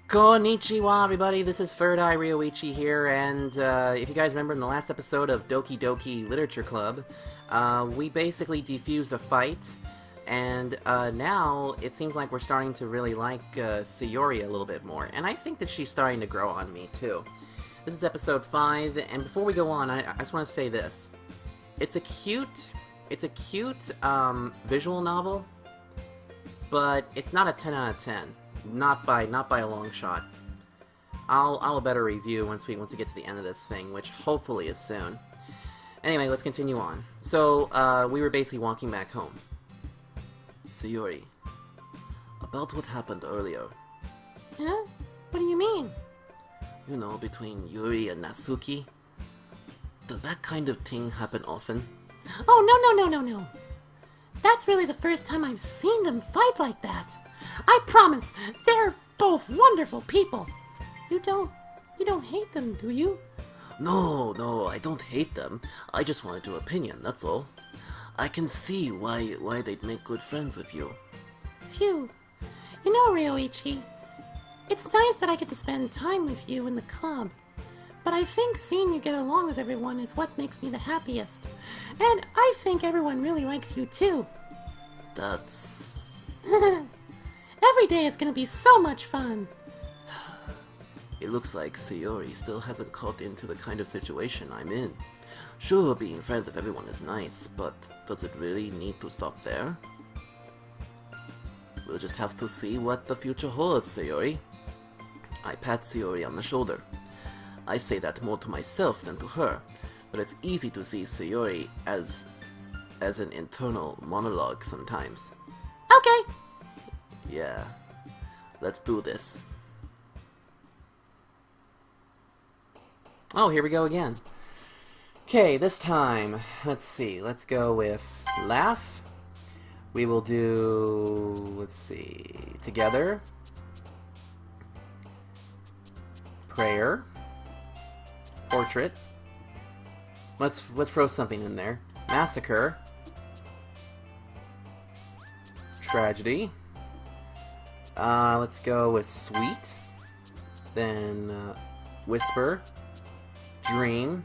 Konnichiwa, everybody. This is Third Eye Ryoichi here, and if you guys remember in the last episode of Doki Doki Literature Club, we basically defused a fight, and now it seems like we're starting to really like Sayori a little bit more, and I think that she's starting to grow on me, too. This is episode 5, and before we go on, I just want to say this. It's a cute visual novel, but it's not a 10 out of 10. Not by a long shot. I'll have a better review once we get to the end of this thing, which hopefully is soon. Anyway, let's continue on. So, we were basically walking back home. Sayori, about what happened earlier. Huh? What do you mean? You know, between Yuri and Natsuki. Does that kind of thing happen often? Oh, no. That's really the first time I've seen them fight like that. I promise, they're both wonderful people. You don't hate them, do you? No, I don't hate them. I just wanted your opinion, that's all. I can see why they'd make good friends with you. Phew. You know, Ryoichi, it's nice that I get to spend time with you in the club. But I think seeing you get along with everyone is what makes me the happiest. And I think everyone really likes you too. That's... Every day is gonna be so much fun. It looks like Sayori still hasn't caught into the kind of situation I'm in. Sure, being friends with everyone is nice, but does it really need to stop there? We'll just have to see what the future holds, Sayori. I pat Sayori on the shoulder. I say that more to myself than to her, but it's easy to see Sayori as an internal monologue sometimes. Okay. Yeah, let's do this. Oh, here we go again. Okay, this time, let's see, let's go with laugh. We will do, let's see, together. Prayer. Portrait. Let's throw something in there. Massacre. Tragedy. Let's go with sweet. Then whisper. Dream.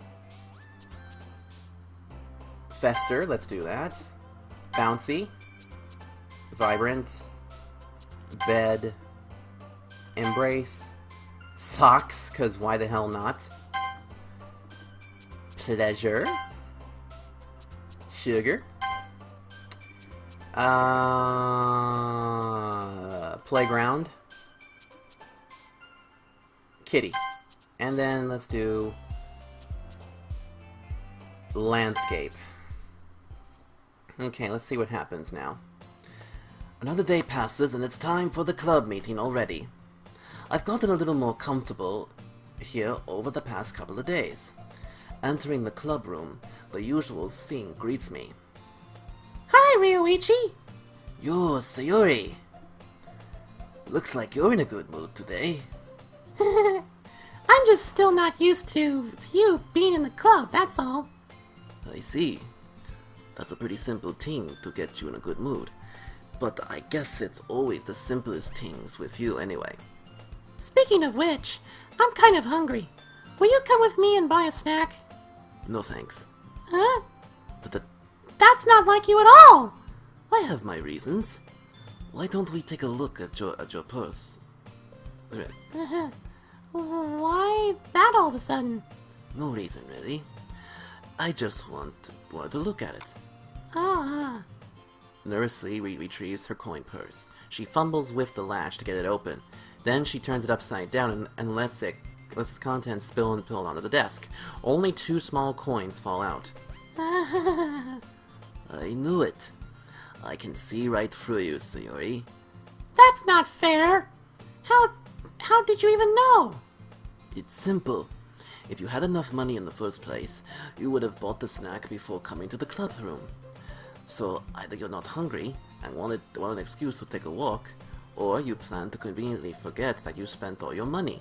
Fester, let's do that. Bouncy. Vibrant. Bed. Embrace. Socks, cause why the hell not? Pleasure. Sugar. Playground. Kitty. And then let's do landscape. Okay, let's see what happens now. Another day passes and it's time for the club meeting already. I've gotten a little more comfortable here over the past couple of days. Entering the club room, the usual scene greets me. Hi, Ryoichi! Yo, Sayori! Looks like you're in a good mood today. I'm just still not used to you being in the club, that's all. I see. That's a pretty simple thing to get you in a good mood. But I guess it's always the simplest things with you anyway. Speaking of which, I'm kind of hungry. Will you come with me and buy a snack? No thanks. Huh? But That's not like you at all! I have my reasons. Why don't we take a look at your purse? Why that all of a sudden? No reason, really. I just want to look at it. Ah. Nervously retrieves her coin purse. She fumbles with the latch to get it open. Then she turns it upside down and lets its contents spill onto the desk. Only 2 small coins fall out. I knew it. I can see right through you, Sayori. That's not fair! How did you even know? It's simple. If you had enough money in the first place, you would have bought the snack before coming to the club room. So either you're not hungry and want an excuse to take a walk, or you plan to conveniently forget that you spent all your money,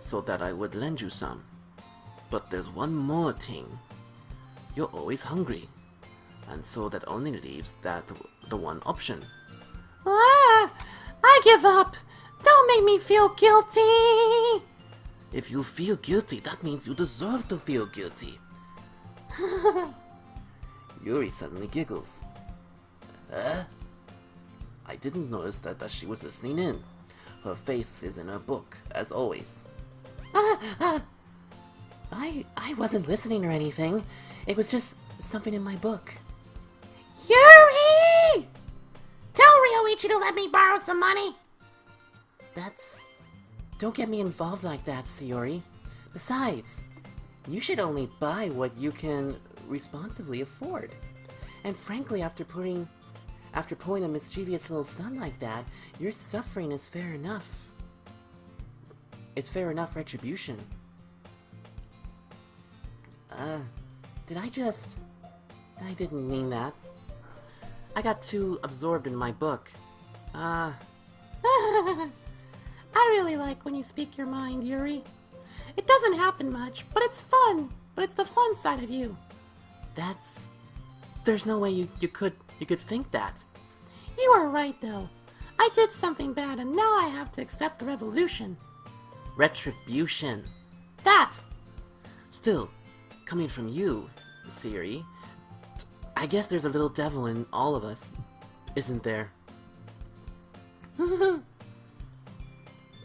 so that I would lend you some. But there's one more thing. You're always hungry, and so that only leaves the one option. Ah! I give up! Don't Don't make me feel guilty! If you feel guilty, that means you deserve to feel guilty. Yuri suddenly giggles. Huh? I didn't notice that she was listening in. Her face is in her book, as always. I wasn't listening or anything. It was just something in my book. Yuri! Tell Ryoichi to let me borrow some money. Don't get me involved like that, Sayori. Besides, you should only buy what you can responsibly afford. And frankly, after pulling a mischievous little stunt like that, your suffering is fair enough. It's fair enough retribution. I didn't mean that. I got too absorbed in my book. I really like when you speak your mind, Yuri. It doesn't happen much, but it's fun. But it's the fun side of you. There's no way you could think that. You are right, though. I did something bad, and now I have to accept the revolution. Retribution. That! Still, coming from you, Sayori, I guess there's a little devil in all of us, isn't there?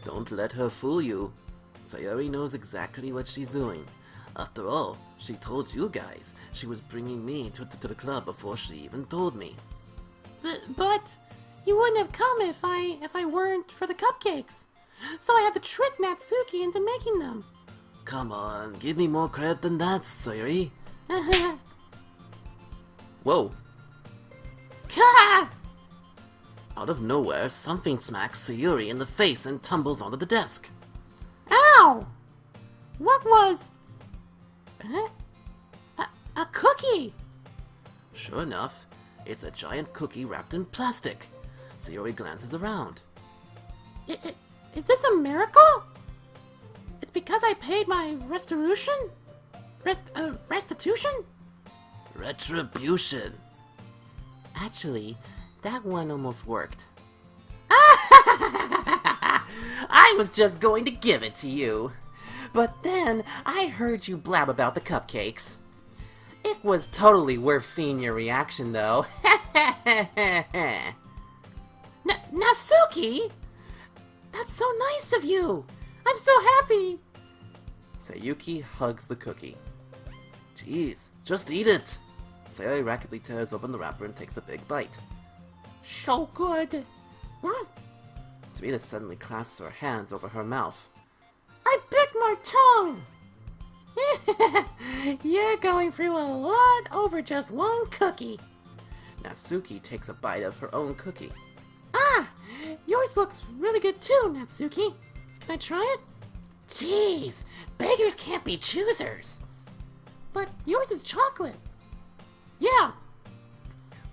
Don't let her fool you. Sayori knows exactly what she's doing. After all, she told you guys she was bringing me to the club before she even told me. But you wouldn't have come if I weren't for the cupcakes. So I had to trick Natsuki into making them. Come on, give me more credit than that, Sayori. Whoa. Ka! Out of nowhere, something smacks Sayori in the face and tumbles onto the desk. Ow! What was... A cookie! Sure enough, it's a giant cookie wrapped in plastic. Sayori glances around. Is this a miracle? It's because I paid my restitution? Restitution? Retribution. Actually, that one almost worked. I was just going to give it to you. But then I heard you blab about the cupcakes. It was totally worth seeing your reaction, though. Natsuki? That's so nice of you. I'm so happy. Sayuki hugs the cookie. Jeez, just eat it. Sayori rapidly tears open the wrapper and takes a big bite. So good. Sarita suddenly clasps her hands over her mouth. I bit my tongue! You're going through a lot over just one cookie. Natsuki takes a bite of her own cookie. Ah! Yours looks really good too, Natsuki. Can I try it? Jeez, beggars can't be choosers. But yours is chocolate. Yeah.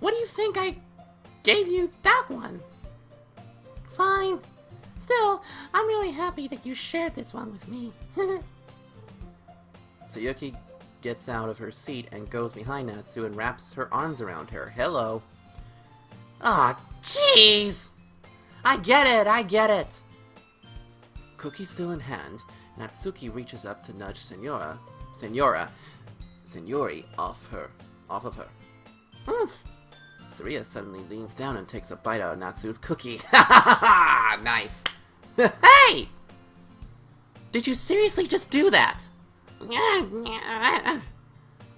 What do you think I gave you that one? Fine. Still, I'm really happy that you shared this one with me. Sayuki gets out of her seat and goes behind Natsu and wraps her arms around her. Hello. Aw, jeez! I get it. Cookie still in hand, Natsuki reaches up to nudge Senori off of her. Oomph. Sarita suddenly leans down and takes a bite out of Natsu's cookie. Ha ha ha! Nice. Hey! Did you seriously just do that?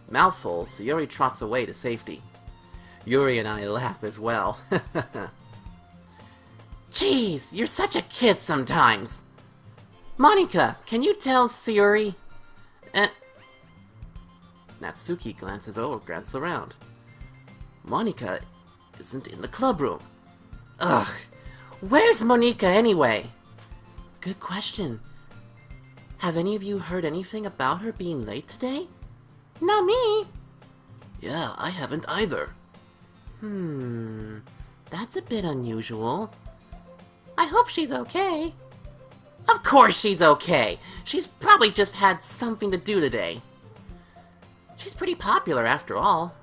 Mouthful, Sayori trots away to safety. Yuri and I laugh as well. Jeez, you're such a kid sometimes. Monika, can you tell Sayori? Natsuki glances around. Monika isn't in the club room. Ugh, where's Monika anyway? Good question. Have any of you heard anything about her being late today? Not me. Yeah, I haven't either. That's a bit unusual. I hope she's okay. Of course she's okay. She's probably just had something to do today. She's pretty popular after all.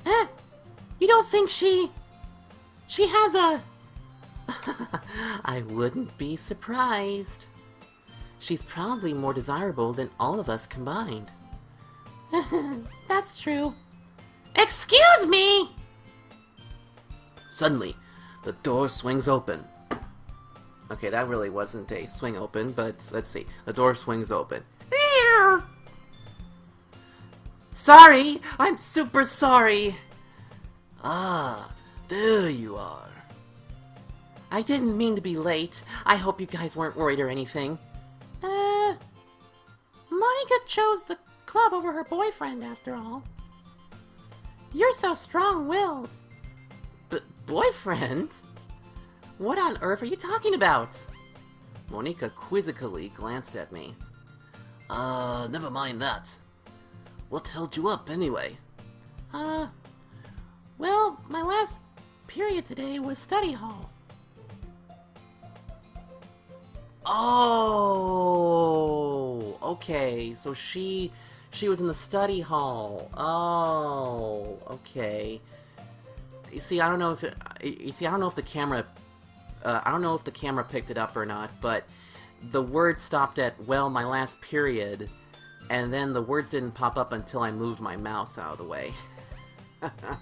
You don't think she has a... I wouldn't be surprised. She's probably more desirable than all of us combined. That's true. Excuse me! Suddenly, the door swings open. Okay, that really wasn't a swing open, but let's see. The door swings open. Sorry! I'm super sorry! Ah, there you are. I didn't mean to be late. I hope you guys weren't worried or anything. Monika chose the club over her boyfriend, after all. You're so strong-willed. Boyfriend? What on earth are you talking about? Monika quizzically glanced at me. Never mind that. What held you up, anyway? Well, my last period today was study hall. Oh, okay. So she was in the study hall. Oh, okay. You see, I don't know if the camera, I don't know if the camera picked it up or not, but the word stopped at, well, my last period, and then the words didn't pop up until I moved my mouse out of the way. I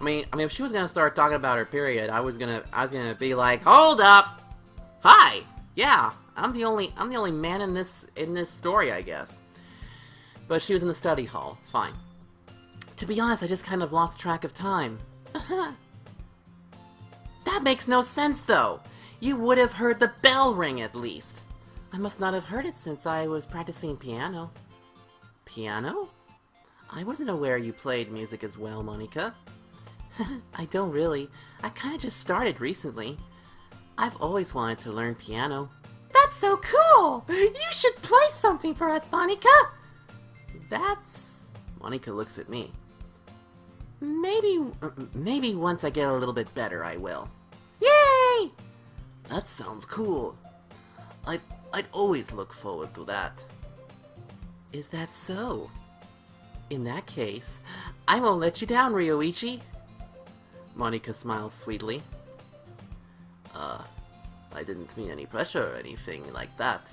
mean, if she was gonna start talking about her period, I was gonna be like, hold up, hi. Yeah, I'm the only man in this story, I guess. But she was in the study hall. Fine. To be honest, I just kind of lost track of time. That makes no sense, though. You would have heard the bell ring at least. I must not have heard it since I was practicing piano. Piano? I wasn't aware you played music as well, Monika. I don't really. I kind of just started recently. I've always wanted to learn piano. That's so cool! You should play something for us, Monika! Monika looks at me. Maybe once I get a little bit better, I will. Yay! That sounds cool. I'd always look forward to that. Is that so? In that case, I won't let you down, Ryoichi. Monika smiles sweetly. I didn't mean any pressure or anything like that.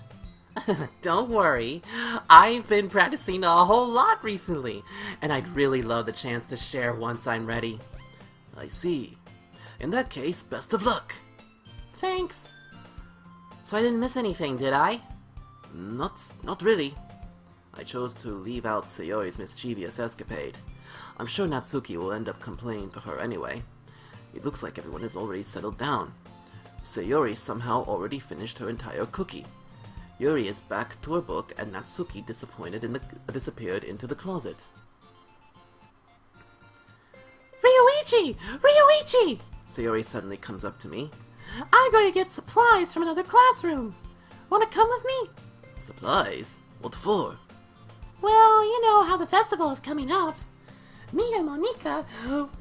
Don't worry, I've been practicing a whole lot recently, and I'd really love the chance to share once I'm ready. I see. In that case, best of luck. Thanks. So I didn't miss anything, did I? Not really. I chose to leave out Sayori's mischievous escapade. I'm sure Natsuki will end up complaining to her anyway. It looks like everyone has already settled down. Sayori somehow already finished her entire cookie. Yuri is back to her book, and Natsuki disappeared into the closet. Ryoichi! Sayori suddenly comes up to me. I'm going to get supplies from another classroom. Want to come with me? Supplies? What for? Well, you know how the festival is coming up. Me and Monika,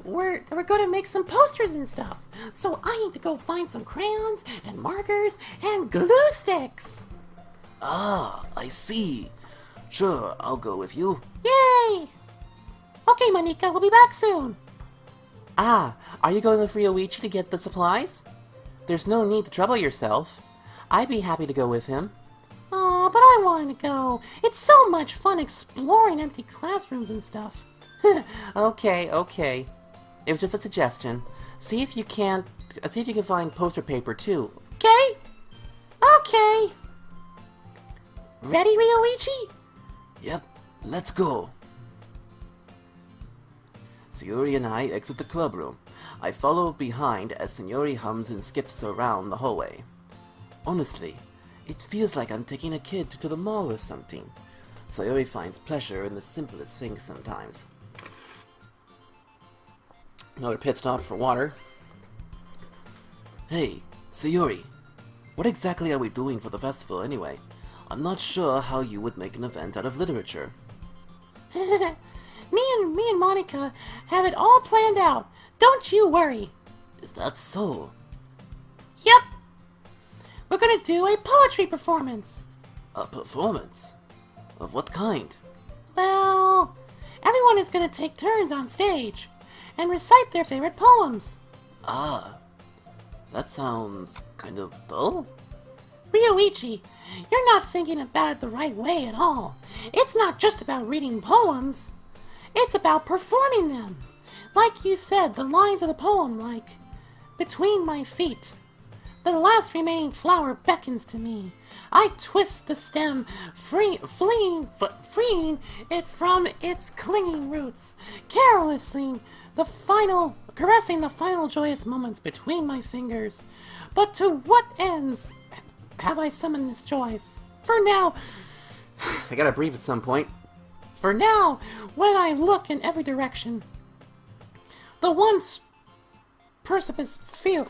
we're going to make some posters and stuff. So I need to go find some crayons and markers and glue sticks. Ah, I see. Sure, I'll go with you. Yay! Okay, Monika, we'll be back soon. Ah, are you going with Ryoichi to get the supplies? There's no need to trouble yourself. I'd be happy to go with him. Oh, but I want to go. It's so much fun exploring empty classrooms and stuff. Okay. It was just a suggestion. See if you can find poster paper too. Okay. Ready, Ryoichi? Yep, let's go. Sayori and I exit the club room. I follow behind as Sayori hums and skips around the hallway. Honestly, it feels like I'm taking a kid to the mall or something. Sayori finds pleasure in the simplest things sometimes. Another pit stop for water. Hey, Sayori, what exactly are we doing for the festival anyway? I'm not sure how you would make an event out of literature. Me and Monika have it all planned out. Don't you worry. Is that so? Yep. We're gonna do a poetry performance. A performance? Of what kind? Well, everyone is gonna take turns on stage and recite their favorite poems. Ah. That sounds kind of dull. Ryoichi, you're not thinking about it the right way at all. It's not just about reading poems. It's about performing them. Like you said, the lines of the poem, like, between my feet. The last remaining flower beckons to me. I twist the stem, freeing it from its clinging roots, caressing the final joyous moments between my fingers. But to what ends have I summoned this joy? For now, I gotta breathe at some point. for now, when I look in every direction, the once prosperous field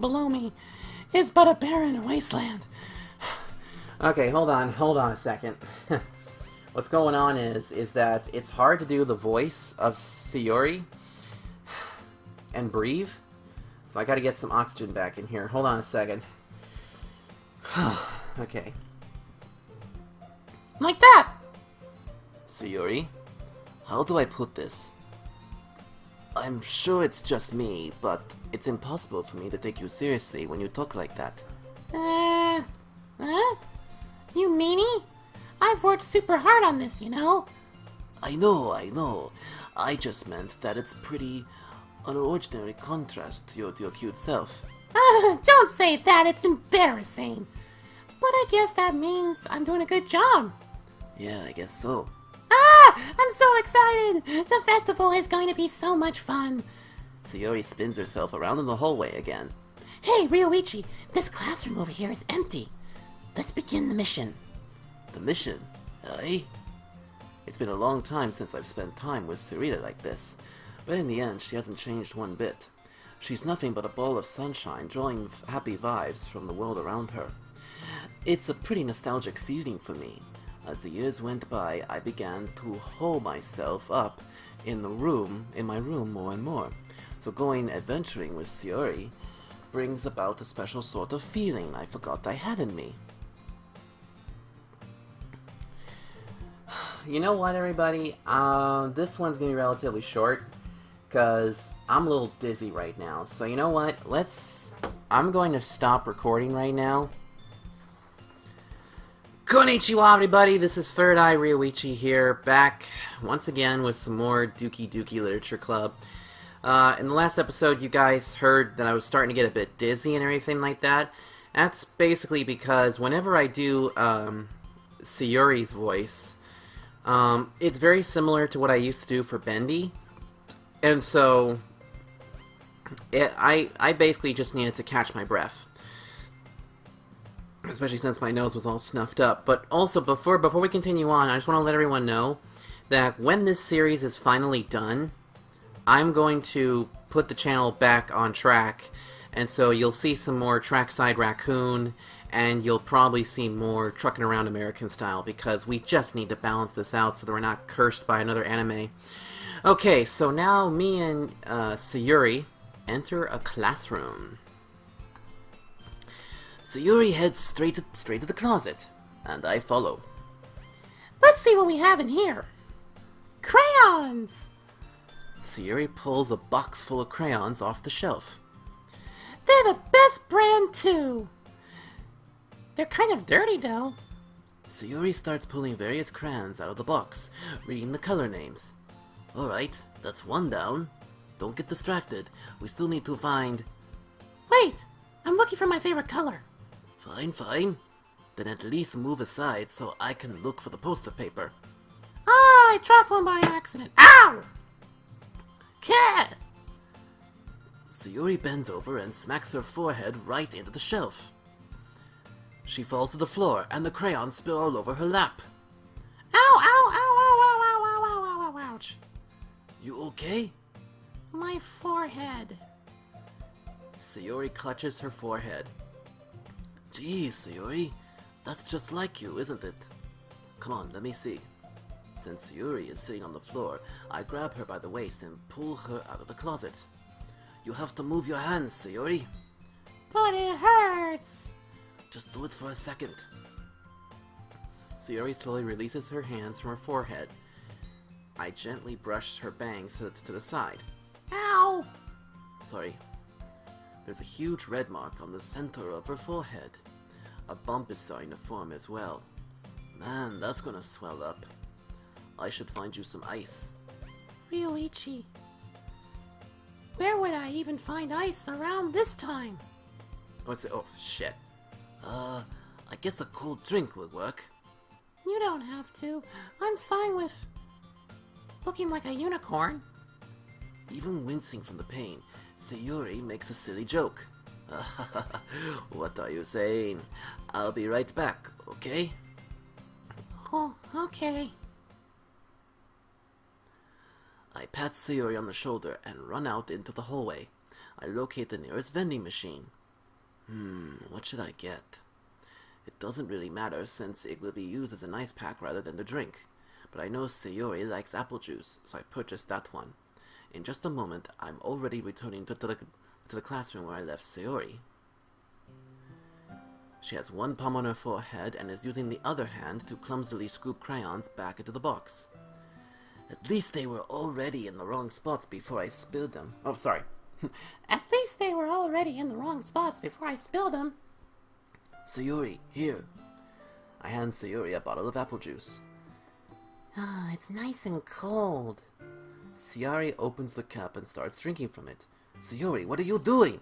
below me is but a barren wasteland. Okay, hold on a second. What's going on is that it's hard to do the voice of Sayori and breathe. So I gotta get some oxygen back in here. Hold on a second. Okay. Like that! Sayori, how do I put this? I'm sure it's just me, but it's impossible for me to take you seriously when you talk like that. Huh? You meanie? I've worked super hard on this, you know? I know. I just meant that it's pretty an ordinary contrast to your cute self. Don't say that, it's embarrassing. But I guess that means I'm doing a good job. Yeah, I guess so. I'm so excited! The festival is going to be so much fun. Sayori spins herself around in the hallway again. Hey, Ryoichi, this classroom over here is empty. Let's begin the mission. The mission? Eh? It's been a long time since I've spent time with Sarita like this, but in the end she hasn't changed one bit. She's nothing but a ball of sunshine, drawing happy vibes from the world around her. It's a pretty nostalgic feeling for me. As the years went by, I began to hole myself up in my room more and more. So going adventuring with Sayori brings about a special sort of feeling I forgot I had in me. You know what, everybody? This one's gonna be relatively short, because I'm a little dizzy right now. So you know what? I'm going to stop recording right now. Konnichiwa, everybody! This is Third Eye Ryoichi here, back once again with some more Doki Literature Club. In the last episode, you guys heard that I was starting to get a bit dizzy and everything like that. That's basically because whenever I do Sayori's voice, it's very similar to what I used to do for Bendy. And so, I basically just needed to catch my breath. Especially since my nose was all snuffed up. But also, before we continue on, I just want to let everyone know that when this series is finally done, I'm going to put the channel back on track. And so you'll see some more Trackside Raccoon, and you'll probably see more Truckin' Around American Style, because we just need to balance this out so that we're not cursed by another anime. Okay, so now me and Sayori enter a classroom. Sayori heads straight to the closet, and I follow. Let's see what we have in here. Crayons! Sayori pulls a box full of crayons off the shelf. They're the best brand, too. They're kind of dirty, though. Sayori starts pulling various crayons out of the box, reading the color names. Alright, that's one down. Don't get distracted. We still need to find... Wait! I'm looking for my favorite color. Fine. Then at least move aside so I can look for the poster paper. Ah, I dropped one by accident. Ow! Cat! Sayori bends over and smacks her forehead right into the shelf. She falls to the floor, and the crayons spill all over her lap. Ow, ouch. You okay? My forehead. Sayori clutches her forehead. Geez, Sayori, that's just like you, isn't it? Come on, let me see. Since Sayori is sitting on the floor, I grab her by the waist and pull her out of the closet. You have to move your hands, Sayori. But it hurts. Just do it for a second. Sayori slowly releases her hands from her forehead. I gently brush her bangs to the side. Ow! sorry. There's a huge red mark on the center of her forehead. A bump is starting to form as well. Man, that's gonna swell up. I should find you some ice. Ryoichi, where would I even find ice around this time? What's it? Oh, shit. I guess a cold drink would work. You don't have to. I'm fine with looking like a unicorn. Even wincing from the pain, Sayuri makes a silly joke. What are you saying? I'll be right back, okay? Oh, okay. I pat Sayuri on the shoulder and run out into the hallway. I locate the nearest vending machine. What should I get? It doesn't really matter since it will be used as an ice pack rather than the drink. But I know Sayuri likes apple juice, so I purchased that one. In just a moment, I'm already returning to the classroom where I left Sayuri. She has one palm on her forehead and is using the other hand to clumsily scoop crayons back into the box. At least they were already in the wrong spots before I spilled them. Oh, sorry. At least they were already in the wrong spots before I spilled them. Sayuri, here. I hand Sayuri a bottle of apple juice. Ah, it's nice and cold. Sayuri opens the cap and starts drinking from it. Sayuri, what are you doing?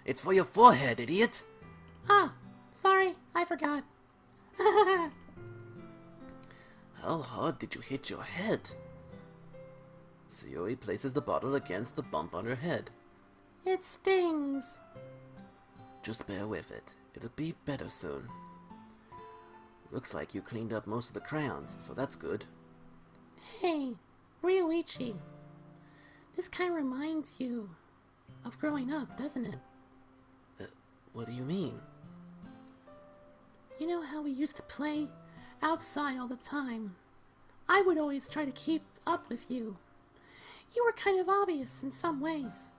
It's for your forehead, idiot! Ah, sorry, I forgot. How hard did you hit your head? Sayuri places the bottle against the bump on her head. It stings. Just bear with it. It'll be better soon. Looks like you cleaned up most of the crayons, so that's good. Hey, Ryoichi. This kind of reminds you of growing up, doesn't it? What do you mean? You know how we used to play outside all the time? I would always try to keep up with you. You were kind of obvious in some ways.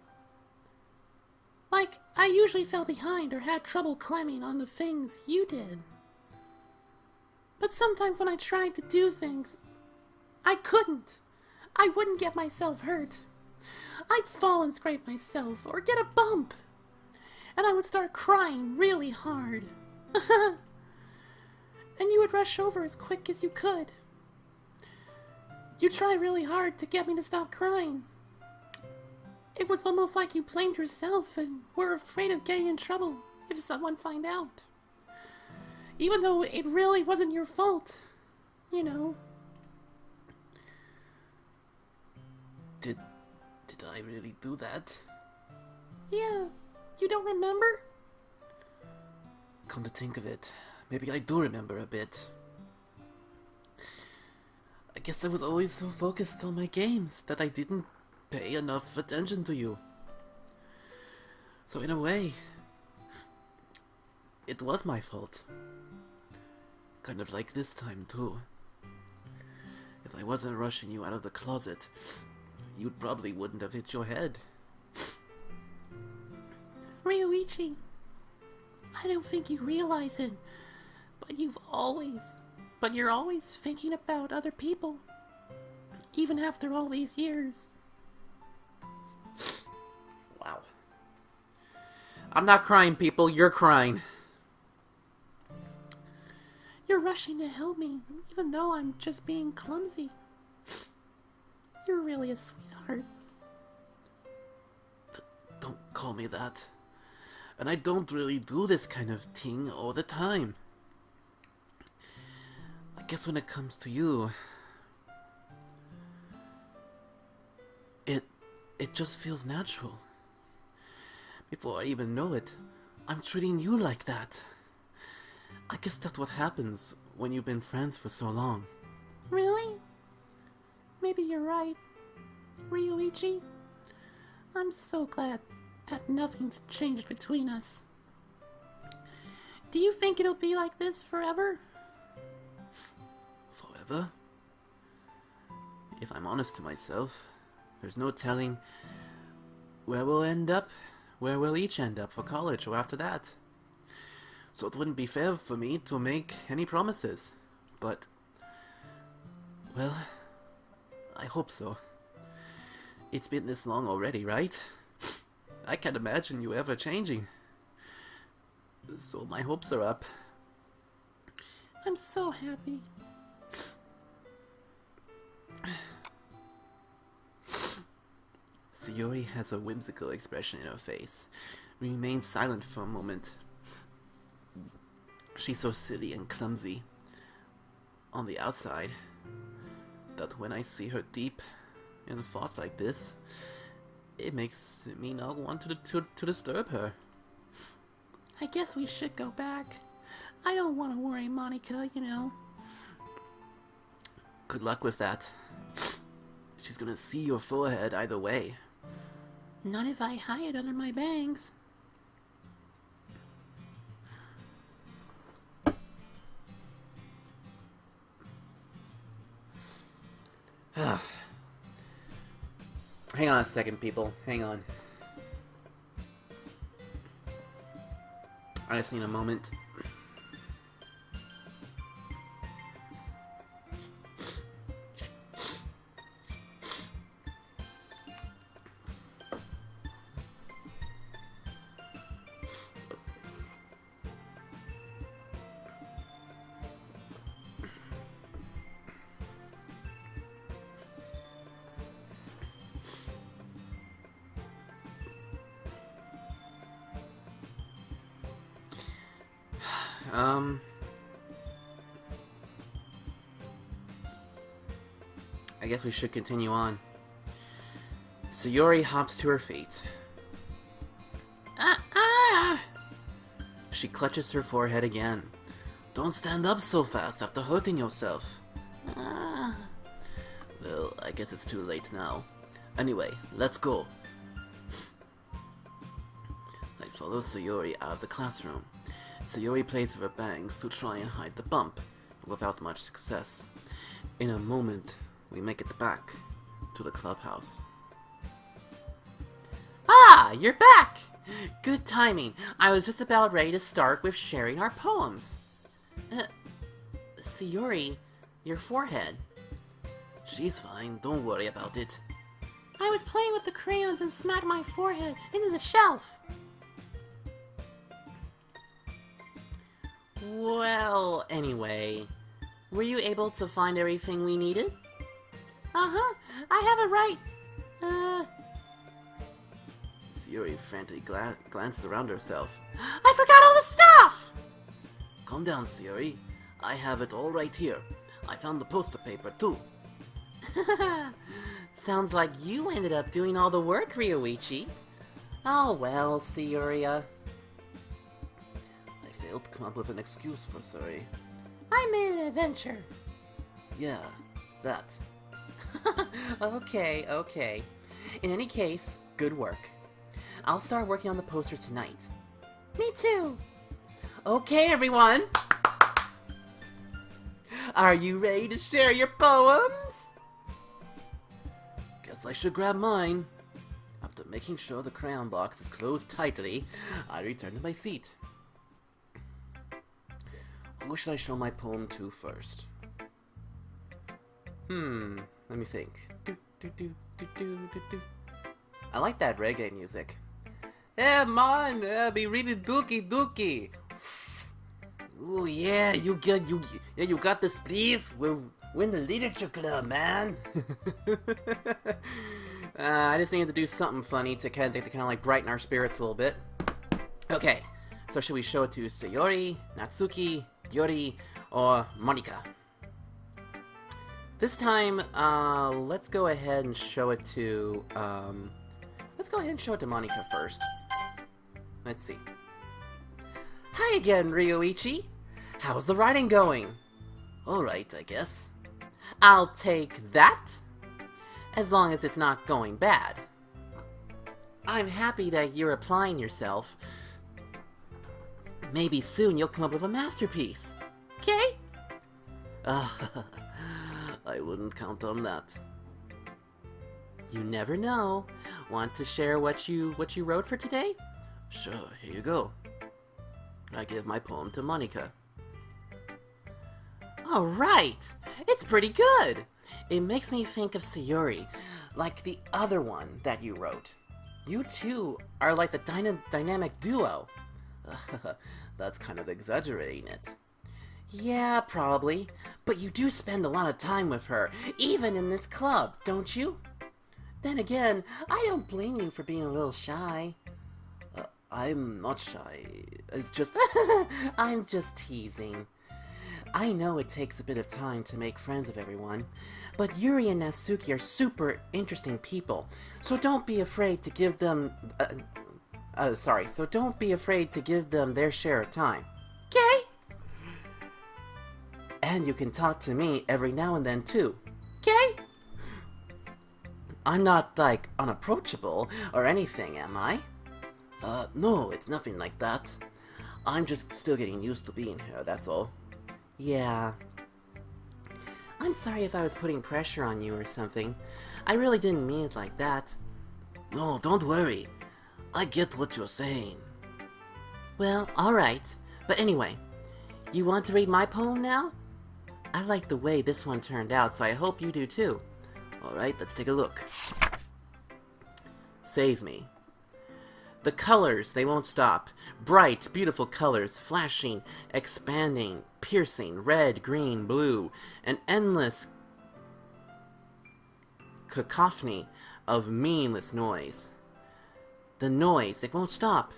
Like, I usually fell behind or had trouble climbing on the things you did. But sometimes when I tried to do things, I couldn't. I wouldn't get myself hurt. I'd fall and scrape myself or get a bump. And I would start crying really hard. And you would rush over as quick as you could. You tried really hard to get me to stop crying. It was almost like you blamed yourself and were afraid of getting in trouble if someone found out. Even though it really wasn't your fault, you know. Did I really do that? Yeah, you don't remember? Come to think of it, maybe I do remember a bit. I guess I was always so focused on my games that I didn't pay enough attention to you. So in a way, it was my fault. Kind of like this time too. If I wasn't rushing you out of the closet, you probably wouldn't have hit your head. Ryoichi, I don't think you realize it, but you're always thinking about other people, even after all these years. Wow. I'm not crying, people. You're crying. You're rushing to help me, even though I'm just being clumsy. You're really a sweetheart. Don't call me that. And I don't really do this kind of thing all the time. I guess when it comes to you, it just feels natural. Before I even know it, I'm treating you like that. I guess that's what happens when you've been friends for so long. Really? Maybe you're right, Ryoichi. I'm so glad that nothing's changed between us. Do you think it'll be like this forever? Forever? If I'm honest to myself, there's no telling where we'll end up, where we'll each end up for college or after that. So it wouldn't be fair for me to make any promises. But, well, I hope so. It's been this long already, right? I can't imagine you ever changing. So my hopes are up. I'm so happy. Sayori has a whimsical expression in her face. Remains silent for a moment. She's so silly and clumsy on the outside that when I see her deep in a thought like this, it makes me not want to disturb her. I guess we should go back. I don't want to worry Monika, you know. Good luck with that. She's gonna see your forehead either way. Not if I hide under my bangs. Hang on a second, people. Hang on. I just need a moment. I guess we should continue on. Sayori hops to her feet. She clutches her forehead again. Don't stand up so fast after hurting yourself. Well, I guess it's too late now. Anyway, let's go. I follow Sayori out of the classroom. Sayori plays with her bangs to try and hide the bump, but without much success. In a moment, we make it back to the clubhouse. Ah, you're back! Good timing. I was just about ready to start with sharing our poems. Sayori, your forehead. She's fine, don't worry about it. I was playing with the crayons and smacked my forehead into the shelf. Well, anyway, were you able to find everything we needed? Uh-huh, I have it right. Sayori frantically glanced around herself. I forgot all the stuff! Calm down, Sayori. I have it all right here. I found the poster paper, too. Sounds like you ended up doing all the work, Ryoichi. Oh well, Sayori. I failed to come up with an excuse for Sayori. I made an adventure. Yeah, that. Okay. In any case, good work. I'll start working on the posters tonight. Me too. Okay, everyone. Are you ready to share your poems? Guess I should grab mine. After making sure the crayon box is closed tightly, I return to my seat. Who should I show my poem to first? Let me think. I like that reggae music. Hey man, be reading Doki. Oh yeah, you got the spleef. We're in the literature club, man. I just needed to do something funny to kind of like brighten our spirits a little bit. Okay, so should we show it to Sayori, Natsuki, Yori, or Monika? This time, let's go ahead and show it to Monika first. Let's see. Hi again, Ryoichi. How's the writing going? Alright, I guess. I'll take that. As long as it's not going bad. I'm happy that you're applying yourself. Maybe soon you'll come up with a masterpiece. Okay? I wouldn't count on that. You never know. Want to share what you wrote for today? Sure, here you go. I give my poem to Monika. Alright! It's pretty good! It makes me think of Sayori, like the other one that you wrote. You two are like the dynamic duo. That's kind of exaggerating it. Yeah, probably. But you do spend a lot of time with her, even in this club, don't you? Then again, I don't blame you for being a little shy. I'm not shy. It's just... I'm just teasing. I know it takes a bit of time to make friends with everyone, but Yuri and Natsuki are super interesting people, so don't be afraid to give them... so don't be afraid to give them their share of time. Okay? And you can talk to me every now and then, too. Okay? I'm not, like, unapproachable or anything, am I? No, it's nothing like that. I'm just still getting used to being here, that's all. Yeah. I'm sorry if I was putting pressure on you or something. I really didn't mean it like that. No, don't worry. I get what you're saying. Well, alright. But anyway, you want to read my poem now? I like the way this one turned out, so I hope you do too. Alright, let's take a look. Save me. The colors, they won't stop. Bright, beautiful colors, flashing, expanding, piercing, red, green, blue, an endless cacophony of meaningless noise. The noise, it won't stop.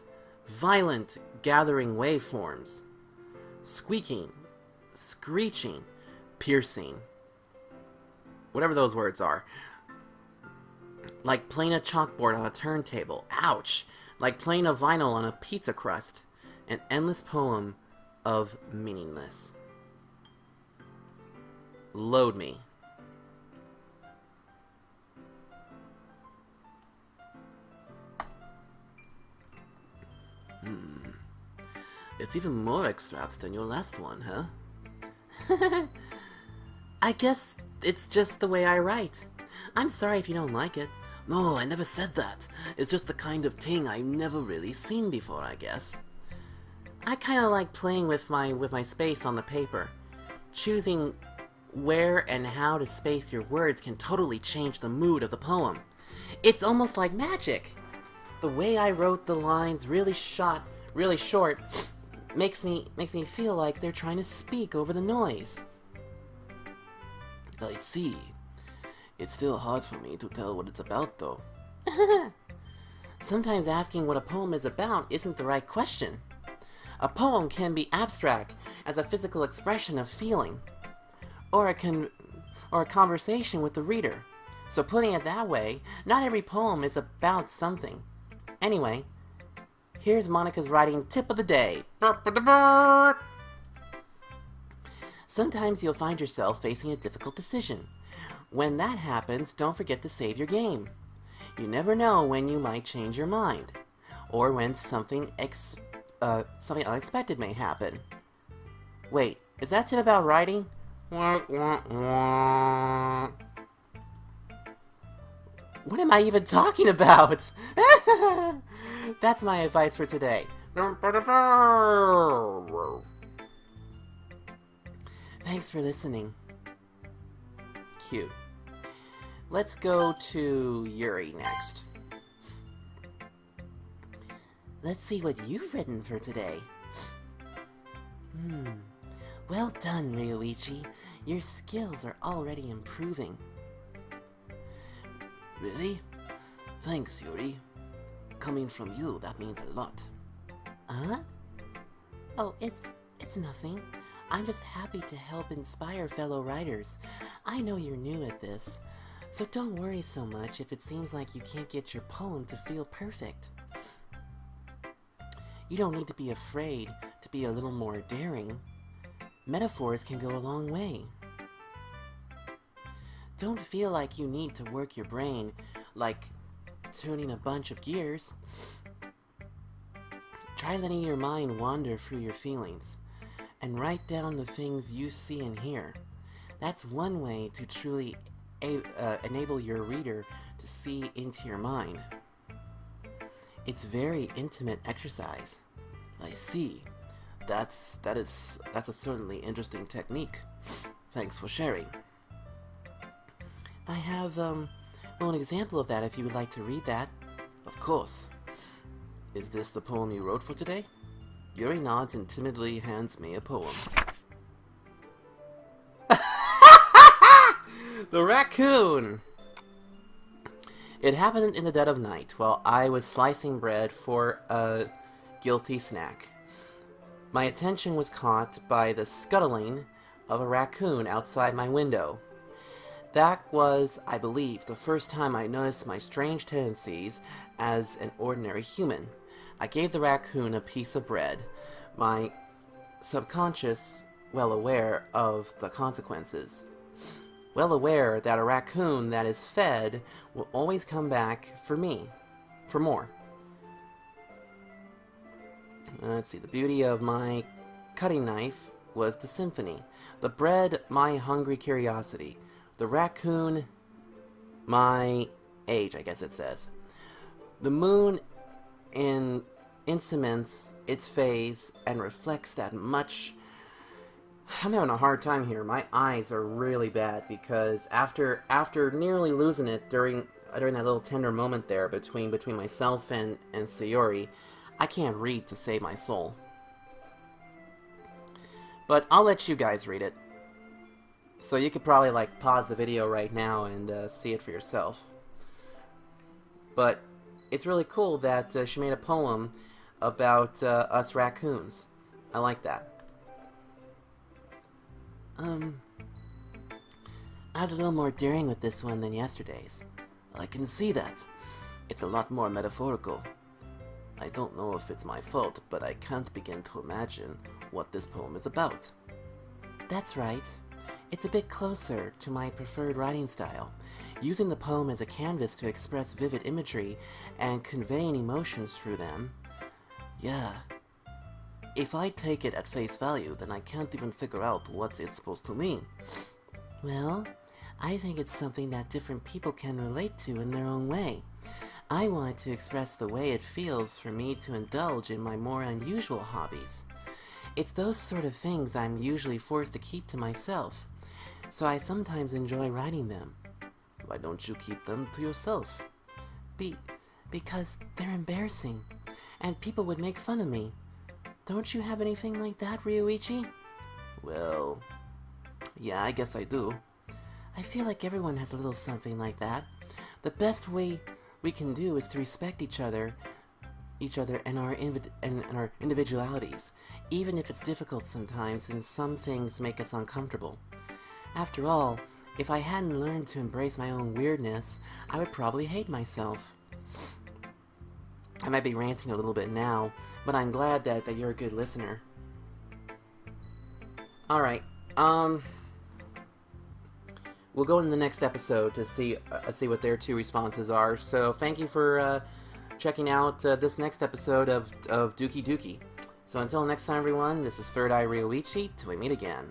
Violent, gathering waveforms. Squeaking, screeching, piercing. Whatever those words are. Like playing a chalkboard on a turntable. Ouch! Like playing a vinyl on a pizza crust. An endless poem of meaningless. Load me. It's even more extracts than your last one, huh? I guess it's just the way I write. I'm sorry if you don't like it. No, I never said that. It's just the kind of thing I've never really seen before, I guess. I kind of like playing with my space on the paper. Choosing where and how to space your words can totally change the mood of the poem. It's almost like magic. The way I wrote the lines really short makes me feel like they're trying to speak over the noise. I see. It's still hard for me to tell what it's about, though. Sometimes asking what a poem is about isn't the right question. A poem can be abstract as a physical expression of feeling, or a conversation with the reader. So putting it that way, not every poem is about something. Anyway, here's Monika's writing tip of the day. Sometimes you'll find yourself facing a difficult decision. When that happens, don't forget to save your game. You never know when you might change your mind, or when something unexpected may happen. Wait, is that tip about writing? What am I even talking about? That's my advice for today. Thanks for listening. Cute. Let's go to Yuri next. Let's see what you've written for today. Well done, Ryoichi. Your skills are already improving. Really? Thanks, Yuri. Coming from you, that means a lot. Huh? Oh, it's nothing. I'm just happy to help inspire fellow writers. I know you're new at this, so don't worry so much if it seems like you can't get your poem to feel perfect. You don't need to be afraid to be a little more daring. Metaphors can go a long way. Don't feel like you need to work your brain like tuning a bunch of gears. Try letting your mind wander through your feelings and write down the things you see and hear. That's one way to truly enable your reader to see into your mind. It's very intimate exercise. I see. That's a certainly interesting technique. Thanks for sharing. I have an example of that if you would like to read that. Of course. Is this the poem you wrote for today? Yuri nods and timidly hands me a poem. The raccoon! It happened in the dead of night while I was slicing bread for a guilty snack. My attention was caught by the scuttling of a raccoon outside my window. That was, I believe, the first time I noticed my strange tendencies as an ordinary human. I gave the raccoon a piece of bread, my subconscious well aware of the consequences. Well aware that a raccoon that is fed will always come back for more. Let's see, the beauty of my cutting knife was the symphony. The bread, my hungry curiosity. The raccoon, my age, I guess it says. The moon cements its phase and reflects that much. I'm having a hard time here. My eyes are really bad because after nearly losing it during that little tender moment there between myself and Sayori, I can't read to save my soul. But I'll let you guys read it. So you could probably pause the video right now and see it for yourself. But it's really cool that she made a poem about us raccoons. I like that. I was a little more daring with this one than yesterday's. I can see that. It's a lot more metaphorical. I don't know if it's my fault, but I can't begin to imagine what this poem is about. That's right. It's a bit closer to my preferred writing style, using the poem as a canvas to express vivid imagery and conveying emotions through them. Yeah. If I take it at face value, then I can't even figure out what it's supposed to mean. Well, I think it's something that different people can relate to in their own way. I wanted to express the way it feels for me to indulge in my more unusual hobbies. It's those sort of things I'm usually forced to keep to myself, so I sometimes enjoy writing them. Why don't you keep them to yourself? Because they're embarrassing, and people would make fun of me. Don't you have anything like that, Ryoichi? Well, yeah, I guess I do. I feel like everyone has a little something like that. The best way we can do is to respect each other and our individualities, even if it's difficult sometimes and some things make us uncomfortable. After all, if I hadn't learned to embrace my own weirdness, I would probably hate myself. I might be ranting a little bit now, but I'm glad that you're a good listener. Alright, we'll go in the next episode to see what their two responses are. So thank you for checking out this next episode of Doki Doki. So until next time, everyone, this is Third Eye Ryoichi. Till we meet again.